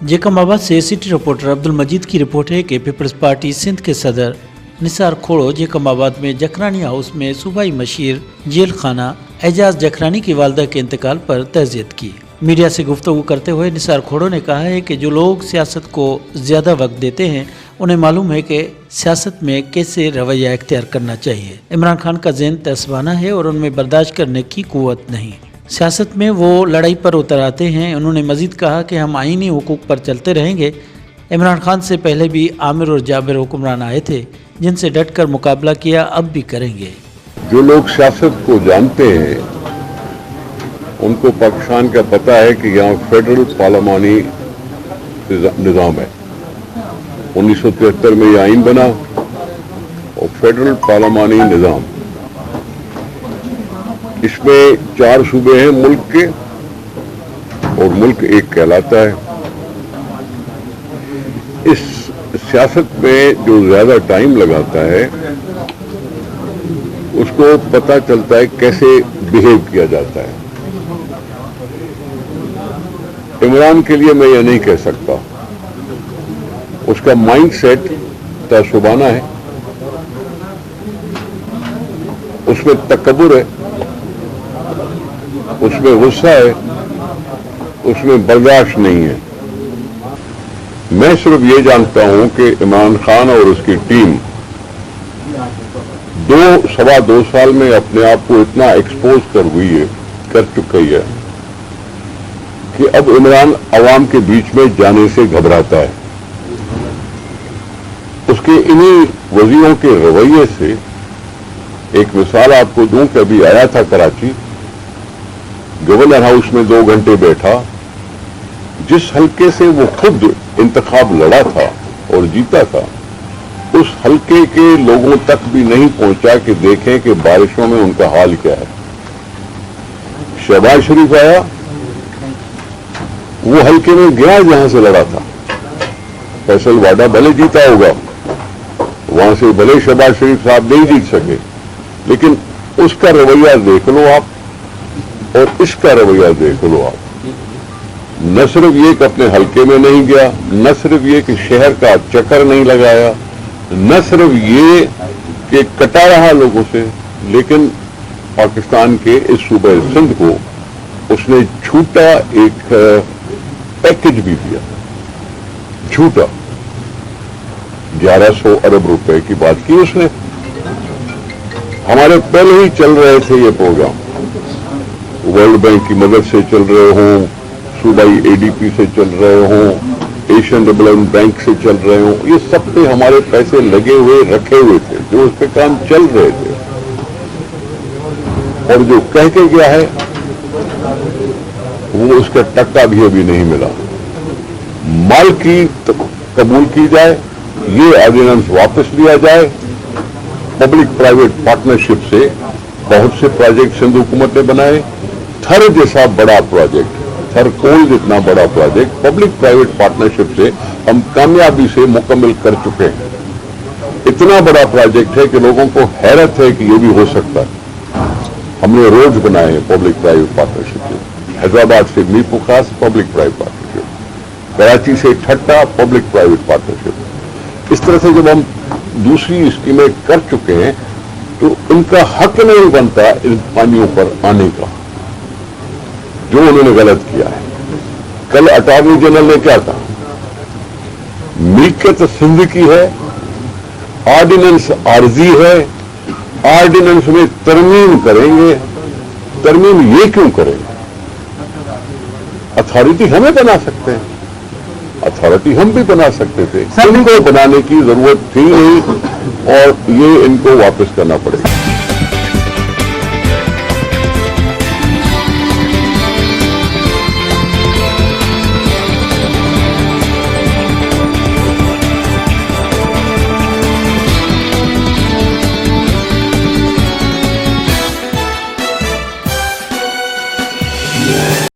जेकमाबाद से city reporter Abdul मजीद की report है कि पीपल्स पार्टी सिंध के सदर निसार खोड़ो जेकमाबाद में जखरानी हाउस में सूबाई मशीर जेल खाना एजाज जखरानी की वालदा के इंतकाल पर तज़ियत की। मीडिया से गुफ्तगू करते हुए निसार खोड़ो ने कहा है कि जो लोग सियासत को ज़्यादा वक्त देते हैं उन्हें मालूम है कि सियासत में कैसे रवैया इख्तियार करना चाहिए। इमरान खान का ज़हन तस्वाना है और उनमें बर्दाश्त करने की कुव्वत नहीं। सियासत में वो लड़ाई पर उतर आते हैं। उन्होंने मजीद कहा कि हम आईनी हुकूक पर चलते रहेंगे। इमरान खान से पहले भी आमिर और जाबिर हुक्मरान आए थे जिनसे डट कर मुकाबला किया, अब भी करेंगे। जो लोग सियासत को जानते हैं उनको पाकिस्तान का पता है कि यहाँ फेडरल पार्लिमानी निज़ाम है। 1973 में यह आइन बना और फेडरल पार्लिमानी निज़ाम, इसमें 4 सूबे हैं मुल्क के और मुल्क एक कहलाता है। इस सियासत में जो ज्यादा टाइम लगाता है उसको पता चलता है कैसे बिहेव किया जाता है। इमरान के लिए मैं ये नहीं कह सकता, उसका माइंड सेट तशुबाना है, उसमें तकब्बुर है, उसमें गुस्सा है, उसमें बर्दाश्त नहीं है। मैं सिर्फ ये जानता हूं कि इमरान खान और उसकी टीम 2-2.25 साल में अपने आप को इतना एक्सपोज कर चुकी है कि अब इमरान अवाम के बीच में जाने से घबराता है। उसके इन्हीं वजीरों के रवैये से एक मिसाल आपको दूं कि अभी आया था कराची, गवर्नर हाउस में 2 घंटे बैठा। जिस हल्के से वो खुद इंतखाब लड़ा था और जीता था, उस हल्के के लोगों तक भी नहीं पहुंचा कि देखें कि बारिशों में उनका हाल क्या है। शहबाज शरीफ आया, वो हल्के में गया जहां से लड़ा था। फैसल वाडा भले जीता होगा, वहां से भले शहबाज शरीफ साहब नहीं जीत सके, लेकिन उसका रवैया देख लो आप और इसका रवैया देख लो आप। न सिर्फ ये कि अपने हल्के में नहीं गया, न सिर्फ ये कि शहर का चक्कर नहीं लगाया, न सिर्फ ये कि कटा रहा लोगों से, लेकिन पाकिस्तान के इस सूबे सिंध को उसने झूठा एक पैकेज भी दिया। झूठा 1100 अरब रुपए की बात की उसने। हमारे पहले ही चल रहे थे ये प्रोग्राम, वर्ल्ड बैंक की मदद से चल रहे हों, सूबाई एडीपी से चल रहे हों, एशियन डेवलपमेंट बैंक से चल रहे हों, ये सब पे हमारे पैसे लगे हुए रखे हुए थे, जो उस पे काम चल रहे थे। और जो कह के गया है वो उसका टक्का भी अभी नहीं मिला। माल की कबूल की जाए, ये ऑर्डिनेंस वापस लिया जाए। पब्लिक प्राइवेट पार्टनरशिप से बहुत से प्रोजेक्ट सिंध हुकूमत ने बनाए। थर जैसा बड़ा प्रोजेक्ट, थर कोल जितना बड़ा प्रोजेक्ट पब्लिक प्राइवेट पार्टनरशिप से हम कामयाबी से मुकम्मल कर चुके हैं। इतना बड़ा प्रोजेक्ट है कि लोगों को हैरत है कि ये भी हो सकता है। हमने रोड बनाए हैं पब्लिक प्राइवेट पार्टनरशिप से। हैदराबाद से मीरपुर खास पब्लिक प्राइवेट पार्टनरशिप, कराची से ठट्टा पब्लिक प्राइवेट पार्टनरशिप। इस तरह से जब हम दूसरी स्कीमें कर चुके हैं तो इनका हक नहीं बनता इन पानियों पर आने का, जो उन्होंने गलत किया है। कल अटॉर्नी जनरल ने क्या कहा, मिल्कियत सिंध की है, ऑर्डिनेंस आर्जी है, ऑर्डिनेंस में तरमीम करेंगे। तरमीम ये क्यों करेंगे? अथॉरिटी हमें बना सकते हैं, अथॉरिटी हम भी बना सकते थे, इनको बनाने की जरूरत थी नहीं और ये इनको वापस करना पड़ेगा।